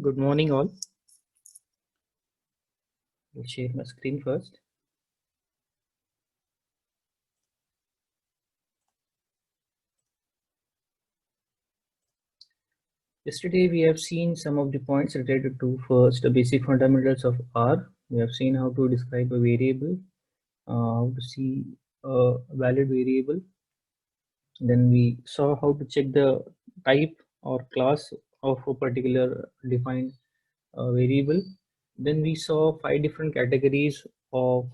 Good morning, all. I'll share my screen first. Yesterday, we have seen some of the points related to first the basic fundamentals of R. We have seen how to describe a variable, how to see a valid variable. Then we saw how to check the type or class of a particular defined variable. Then we saw 5 different categories of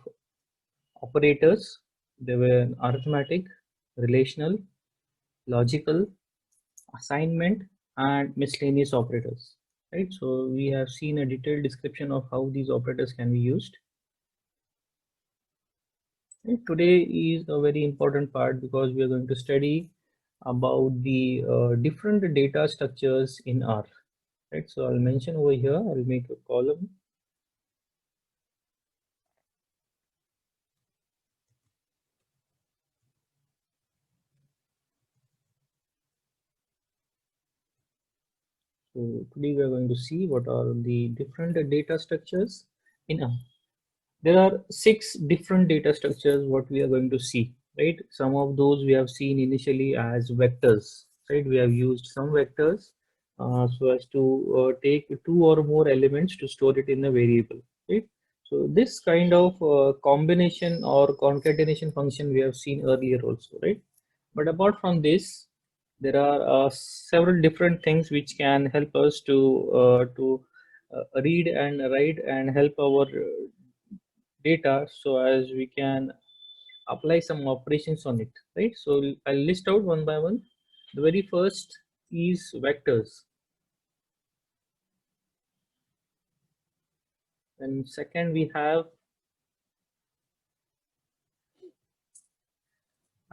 operators. They were arithmetic, relational, logical, assignment, and miscellaneous operators, right? So we have seen a detailed description of how these operators can be used. And today is a very important part because we are going to study about the different data structures in R, right? So I'll mention over here, I'll make a column. So today we are going to see what are the different data structures in R. There are 6 different data structures what we are going to see, right? Some of those we have seen initially as vectors, right? We have used some vectors so as to take 2 or more elements to store it in a variable, right? So this kind of combination or concatenation function we have seen earlier also, right? But apart from this, there are several different things which can help us to read and write and help our data so as we can apply some operations on it, right? So I'll list out one by one. The very first is vectors, and second we have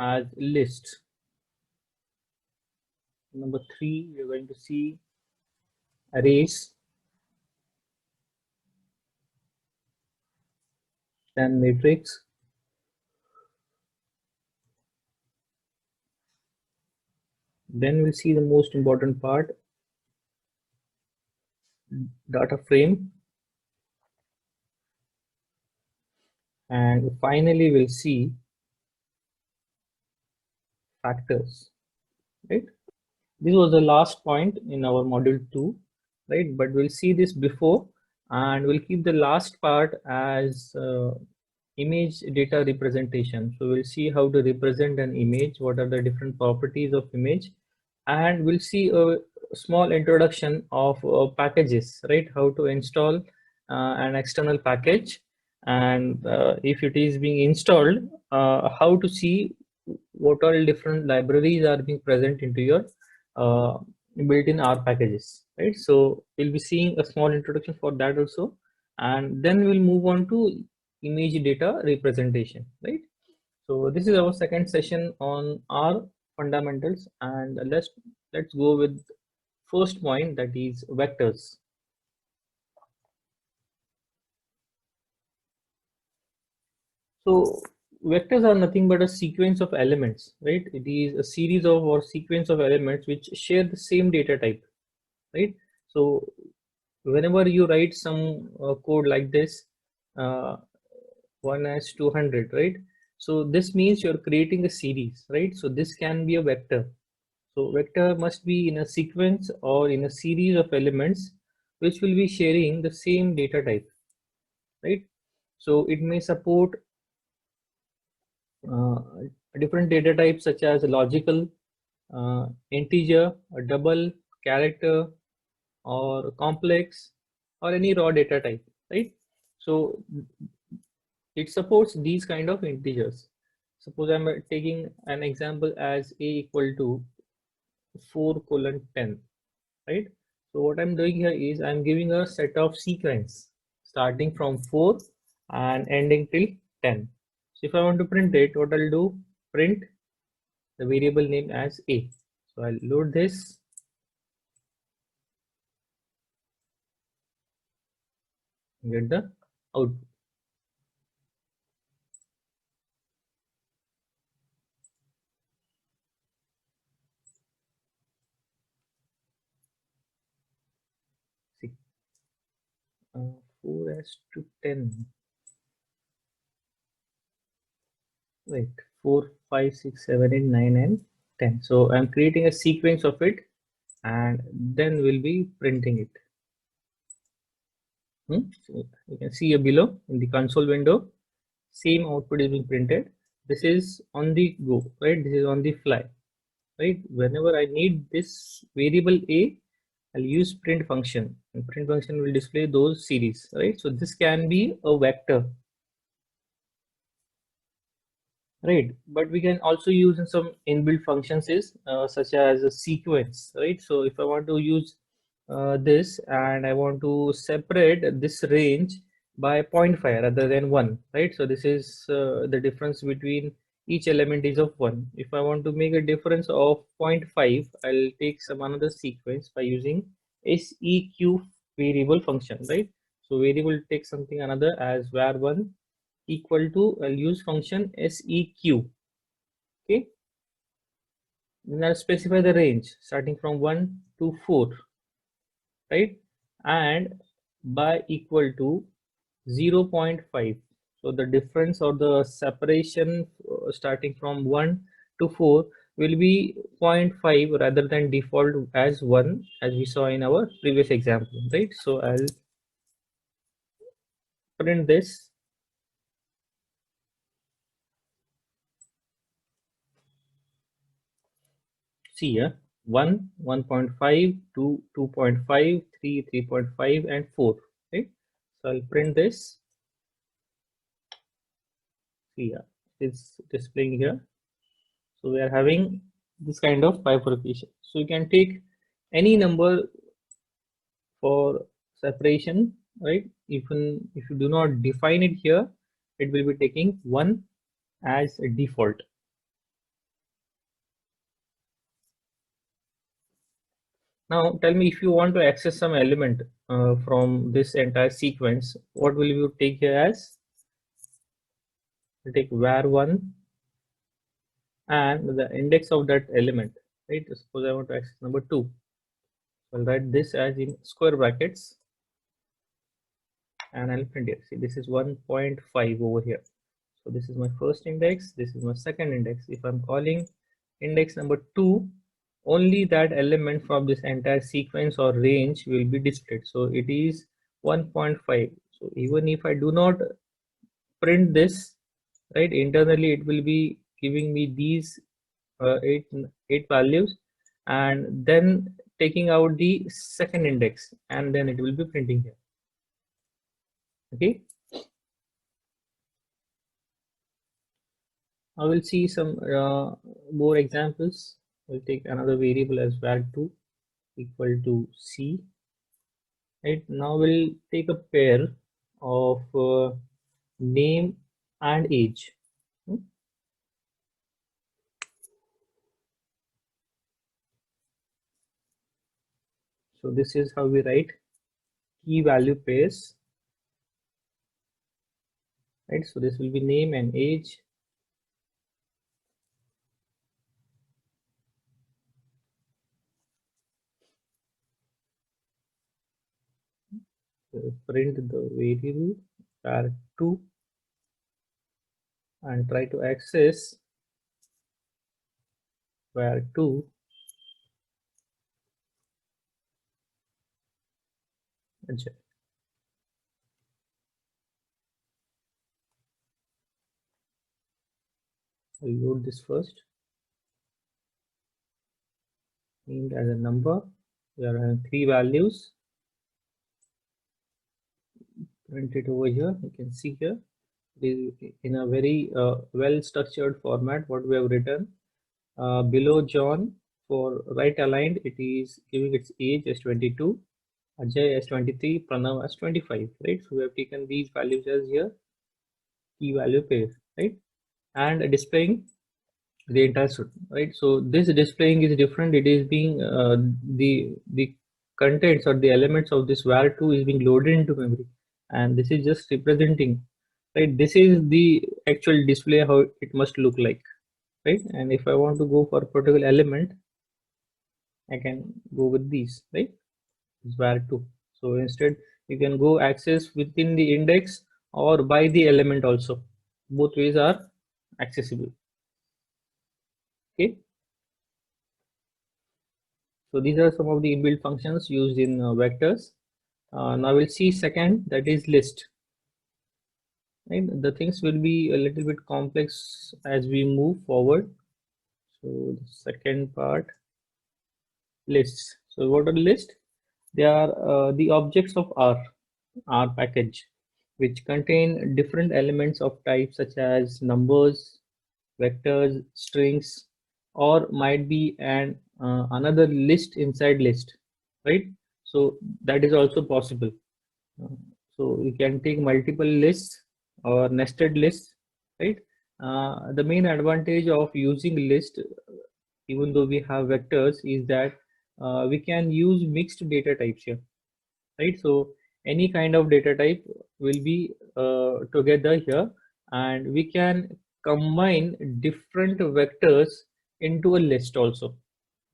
as lists. Number 3 we're going to see arrays, then matrix, then we'll see the most important part, data frame, and finally we'll see factors, right? This was the last point in our module 2, right? But we'll see this before, and we'll keep the last part as image data representation. So we'll see how to represent an image, what are the different properties of image, and we'll see a small introduction of packages, right? How to install an external package, and if it is being installed, how to see what all different libraries are being present into your uh, built-in R packages, right? So we'll be seeing a small introduction for that also, and then we'll move on to image data representation, right? So this is our second session on R fundamentals, and let's go with first point, that is vectors. So vectors are nothing but a sequence of elements, right? It is a series of or sequence of elements which share the same data type, right? So whenever you write some code like this, uh, 1 as 200, right? So this means you're creating a series, right? So this can be a vector. So vector must be in a sequence or in a series of elements which will be sharing the same data type, right? So it may support uh, different data types such as logical, integer, a double, character, or complex, or any raw data type, right? So it supports these kind of integers. Suppose I'm taking an example as a equal to 4:10, right? So what I'm doing here is I'm giving a set of sequence starting from 4 and ending till 10. So if I want to print it, what I'll do, print the variable name as a. So I'll load this, get the output. See, 4:10. Right, 4, 5, 6, 7, 8, 9, and 10. So I'm creating a sequence of it, and then we'll be printing it. So you can see here below in the console window, same output is being printed. This is on the go, right? This is on the fly, right? Whenever I need this variable a, I'll use print function, and print function will display those series, right? So this can be a vector, right? But we can also use in some inbuilt functions is such as a sequence, right? So if I want to use this and I want to separate this range by 0.5 rather than 1, right? So this is the difference between each element is of 1. If I want to make a difference of 0.5, I'll take some another sequence by using seq variable function, right? So variable takes something another as var1 equal to, I'll use function seq. Okay, then I'll specify the range starting from 1 to 4, right? And by equal to 0.5. So the difference or the separation starting from 1 to 4 will be 0.5 rather than default as 1, as we saw in our previous example, right? So I'll print this. See here, 1, 1.5, 2, 2.5, 3, 3.5, and 4, right? So I'll print this. See here, it's displaying here. So we are having this kind of bifurcation. So you can take any number for separation, right? Even if you do not define it here, it will be taking 1 as a default. Now tell me, if you want to access some element from this entire sequence, what will you take here as? We'll take var1 and the index of that element, right? Suppose I want to access number 2. I'll write this as in square brackets and I'll print it. See, this is 1.5 over here. So this is my first index, this is my second index. If I'm calling index number 2, only that element from this entire sequence or range will be displayed. So it is 1.5. So even if I do not print this, right, internally it will be giving me these eight values, and then taking out the second index, and then it will be printing here. Okay, I will see some more examples. We'll take another variable as var2 equal to c. Right now we'll take a pair of name and age. So this is how we write key value pairs, right? So this will be name and age. Print the variable var2 and try to access var2 Ajay. I'll load this first. Named as a number. We are having 3 values. Print it over here. You can see here it is in a very well structured format. What we have written below John, for right aligned, it is giving its age as 22, Ajay as 23, Pranav as 25, right? So we have taken these values as here key value pair, right? And displaying the entire student, right? So this displaying is different. It is being the contents or the elements of this var2 is being loaded into memory, and this is just representing, right? This is the actual display how it must look like, right? And if I want to go for a particular element, I can go with these, right? It's var2. So instead, you can go access within the index or by the element also. Both ways are accessible. Okay. So these are some of the inbuilt functions used in vectors. Now we'll see second, that is list. Right, the things will be a little bit complex as we move forward. So the second part, lists. So what are lists? They are the objects of R package, which contain different elements of type such as numbers, vectors, strings, or might be an another list inside list, right? So that is also possible. Uh, so you can take multiple lists or nested lists, right? The main advantage of using list, even though we have vectors, is that we can use mixed data types here, right? So any kind of data type will be together here, and we can combine different vectors into a list also.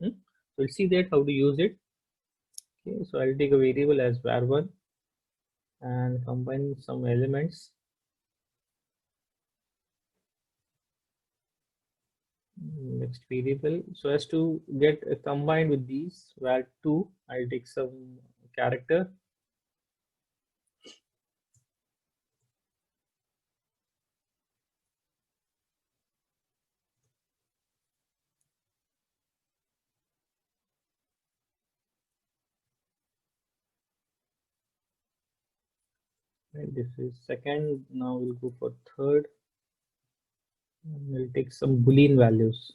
Hmm? So we'll see that how to use it. Okay, so I'll take a variable as var1 and combine some elements. Next variable, so as to get combined with these var2, I'll take some character. Right, this is second. Now we'll go for third. We'll take some boolean values.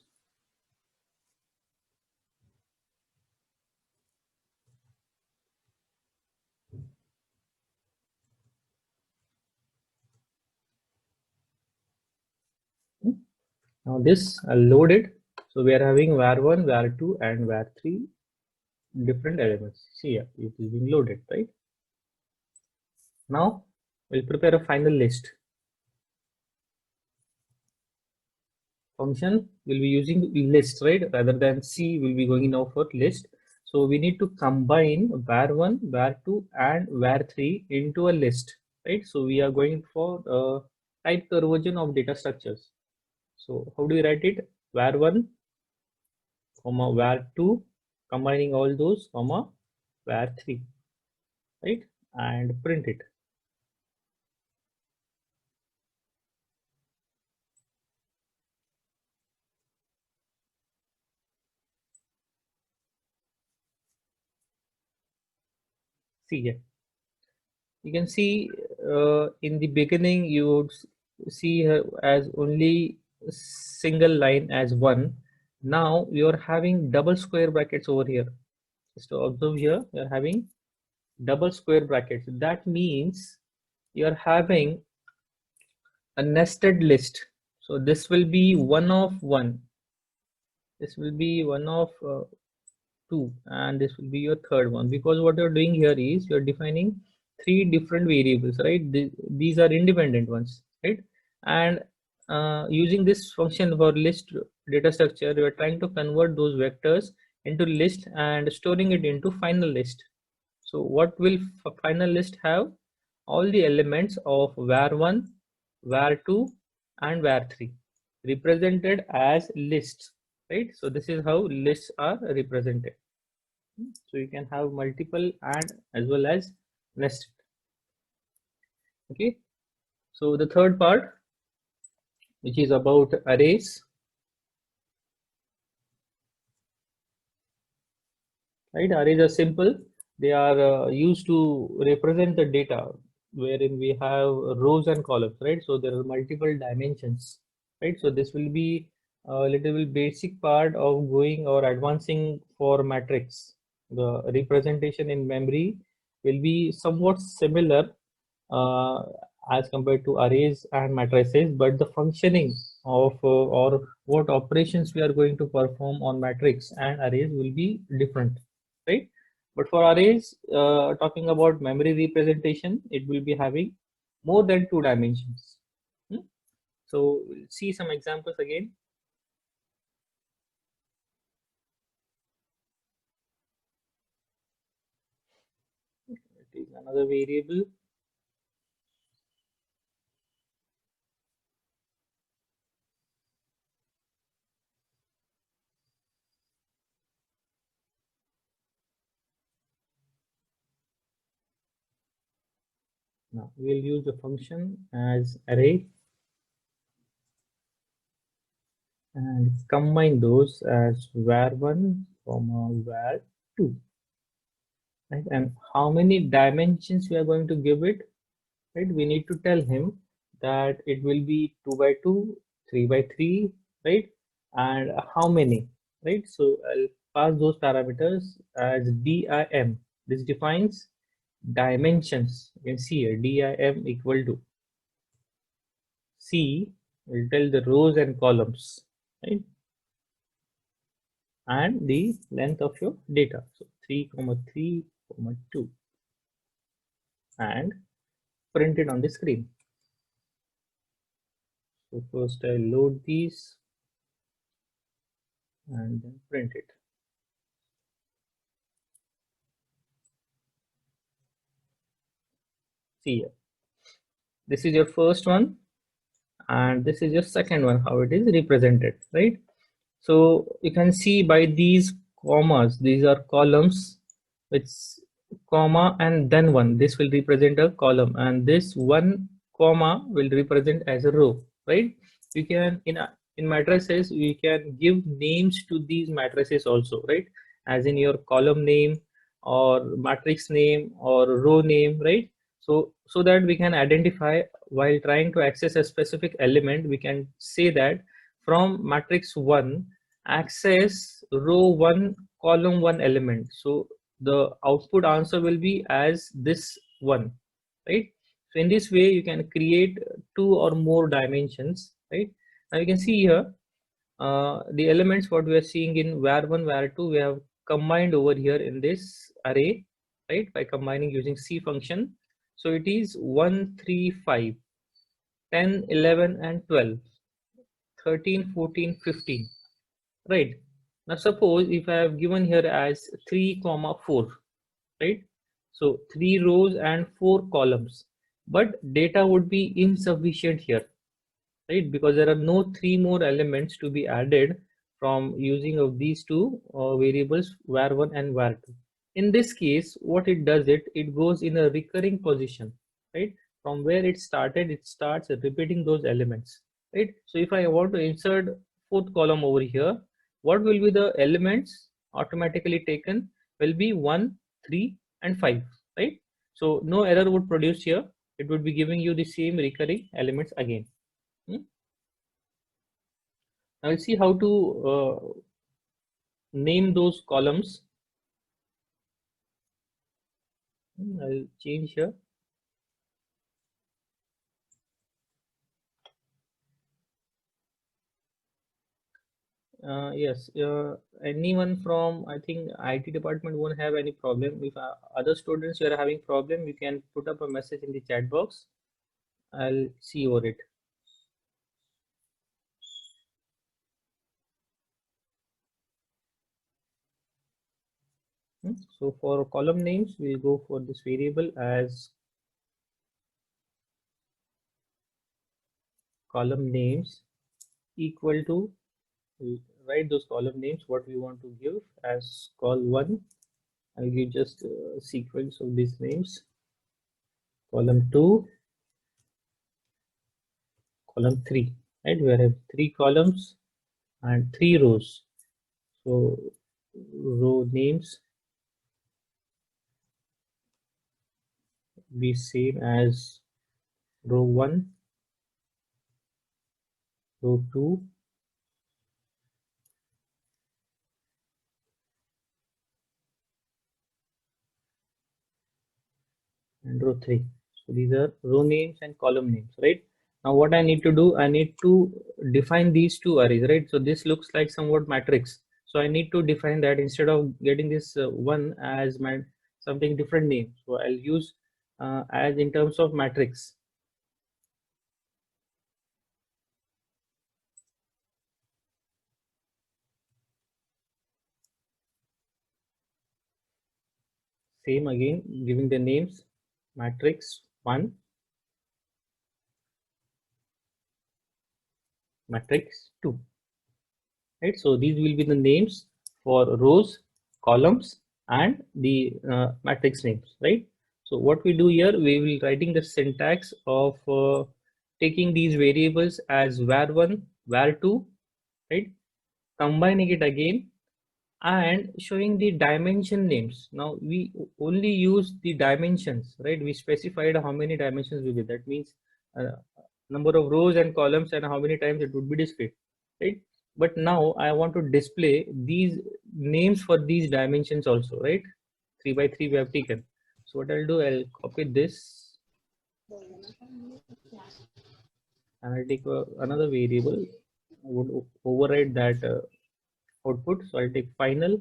Now this I'll load it. So we are having var1, var2, and var3 different elements. See here, it is being loaded, right? Now we'll prepare a final list. Function will be using list, right? Rather than C, we'll be going now for list. So we need to combine var1, var2, and var3 into a list, right? So we are going for type conversion of data structures. So how do we write it? var1, comma var2, combining all those, comma var3, right? And print it. See here. You can see in the beginning you would see her as only single line as one. Now you're having double square brackets over here. Just to observe here, you're having double square brackets. That means you're having a nested list. So this will be one of one. This will be one of two, and this will be your third one, because what you're doing here is you're defining three different variables, right? These are independent ones, right? And using this function for list data structure, we are trying to convert those vectors into list and storing it into final list. So what will final list have? All the elements of var1, var2, and var3 represented as lists, right? So this is how lists are represented. So you can have multiple and as well as nested. Okay, so the third part, which is about arrays, right? Arrays are simple. They are used to represent the data wherein we have rows and columns, right? So there are multiple dimensions, right? So this will be a little bit basic part of going or advancing for matrix. The representation in memory will be somewhat similar uh, as compared to arrays and matrices, but the functioning of or what operations we are going to perform on matrix and arrays will be different, right? But for arrays, talking about memory representation, it will be having more than two dimensions. Hmm? So we'll see some examples again. another variable. Now we'll use the function as array and combine those as var1 comma var2. Right? And how many dimensions we are going to give it, right? We need to tell him that it will be 2 by 2, 3 by 3, right? And how many, right? So I'll pass those parameters as dim. This defines dimensions. You can see here dim equal to c will tell the rows and columns, right? And the length of your data. So 3 comma 3 comma 2 and print it on the screen. So first I load these and then print it. See here, this is your first one and this is your second one, how it is represented, right? So you can see by these commas, these are columns with comma and then one. This will represent a column and this one comma will represent as a row, right? You can in matrices we can give names to these matrices also, right? As in your column name or matrix name or row name, right? So that we can identify while trying to access a specific element, we can say that from matrix 1 access row 1 column 1 element. So the output answer will be as this one, right? So in this way you can create two or more dimensions, right? Now you can see here the elements what we are seeing in var1 var2 we have combined over here in this array, right, by combining using c function. So it is 1 3 5 10 11 and 12 13 14 15, right? Now suppose if I have given here as 3 comma 4, right? So 3 rows and 4 columns, but data would be insufficient here, right? Because there are no 3 more elements to be added from using of these two variables var1 and var2. In this case, what it does, it goes in a recurring position, right? From where it started, it starts repeating those elements, right? So if I want to insert fourth column over here, what will be the elements automatically taken will be 1 3 and 5, right? So no error would produce here. It would be giving you the same recurring elements again. Now we'll see how to name those columns. I'll change here. Yes, anyone from I think IT department won't have any problem. If other students you are having problem, you can put up a message in the chat box. I'll see over it. So for column names, we'll go for this variable as column names equal to, we'll write those column names what we want to give as col1. I'll give just a sequence of these names. Column 2, column 3, right? We have 3 columns and 3 rows. So row names be same as row 1, row 2, and row 3. So these are row names and column names, right? Now what I need to do, I need to define these two arrays, right? So this looks like somewhat matrix. So I need to define that instead of getting this one as my something different name. So I'll use as in terms of matrix. Same again, giving the names matrix 1, matrix 2, right? So these will be the names for rows, columns, and the matrix names, right? So what we do here, we will writing the syntax of taking these variables as var1, var2, right? Combining it again and showing the dimension names. Now we only use the dimensions, right? We specified how many dimensions will be. That means number of rows and columns and how many times it would be displayed, right? But now I want to display these names for these dimensions also, right? 3 by 3 we have taken. So what I'll do, I'll copy this and I'll take another variable. I would override that output. So I'll take final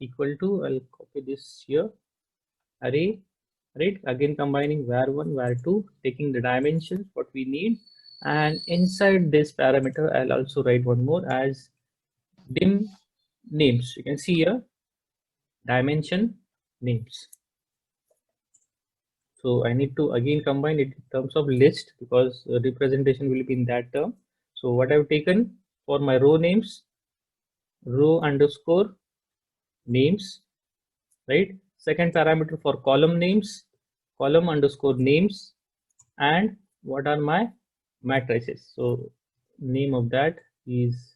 equal to, I'll copy this here, array, right? Again combining var1, var2, taking the dimensions what we need, and inside this parameter I'll also write one more as dim names. You can see here dimension names. So I need to again combine it in terms of list because representation will be in that term. So what I've taken for my row names, row underscore names, right? Second parameter for column names, column underscore names, and what are my matrices. So name of that is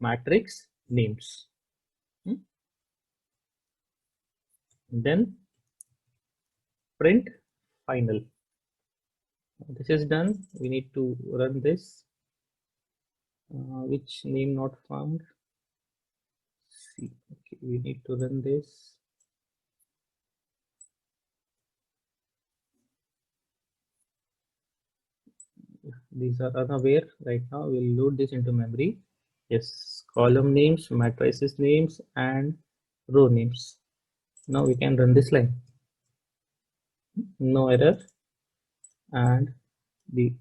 matrix names. Then print final. This is done. We need to run this. Which name not found? See, okay, we need to run this. These are unaware right now. We'll load this into memory. Yes, column names, matrices names, and row names. Now we can run this line. No error, and the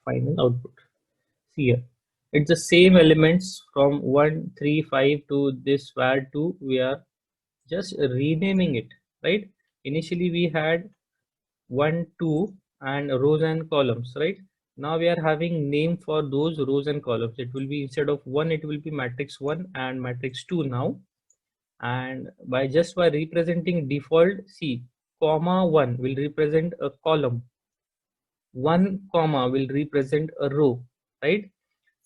final output. See here, it's the same elements from 1, 3, 5 to this var2. We are just renaming it, right? Initially we had 1, 2 and rows and columns, right? Now we are having name for those rows and columns. It will be instead of 1, it will be matrix 1 and matrix 2 now. And by representing default, see, comma 1 will represent a column, 1 comma will represent a row, right?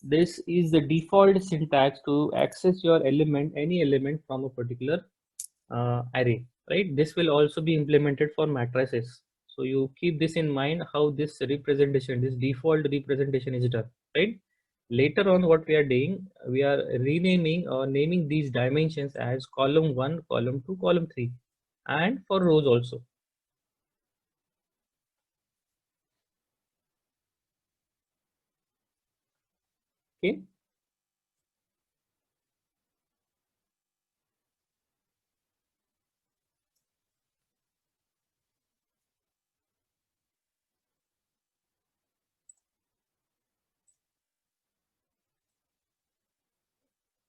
This is the default syntax to access your element, any element from a particular array, right? This will also be implemented for matrices. So you keep this in mind how this representation, this default representation is done, right? Later on what we are doing, we are renaming or naming these dimensions as column 1, column 2, column 3, and for rows also. Okay.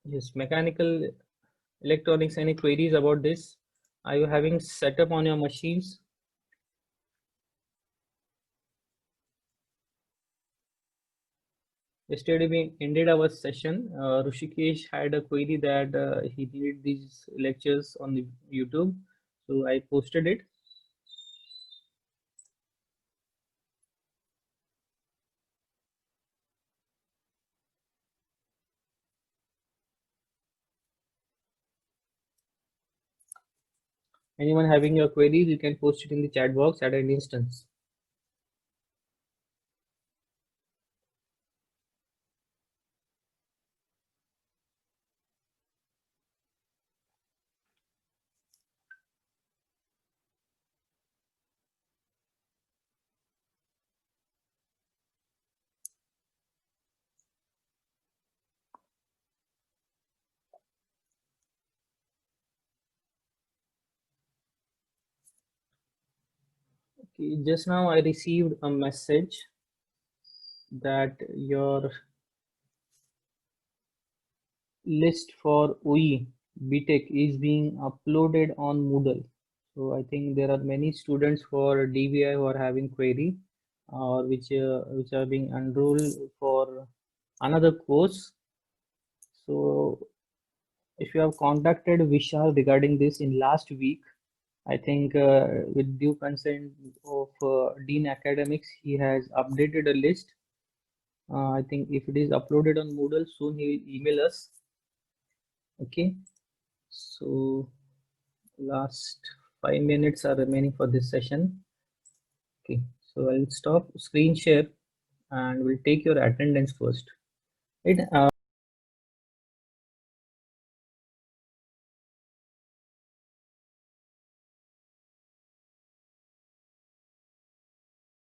Yes, mechanical electronics, any queries about this? Are you having setup on your machines? Yesterday we ended our session. Rushikesh had a query that he needed these lectures on the YouTube, so I posted it. Anyone having your queries, you can post it in the chat box at an instance. Okay, just now I received a message that your list for OE BTech is being uploaded on Moodle. So I think there are many students for DVI who are having query or which are being enrolled for another course. So if you have contacted Vishal regarding this in last week, I think with due consent of Dean Academics, he has updated a list. I think if it is uploaded on Moodle, soon he will email us. Okay, so last 5 minutes are remaining for this session. Okay, so I'll stop screen share and we'll take your attendance first. Right?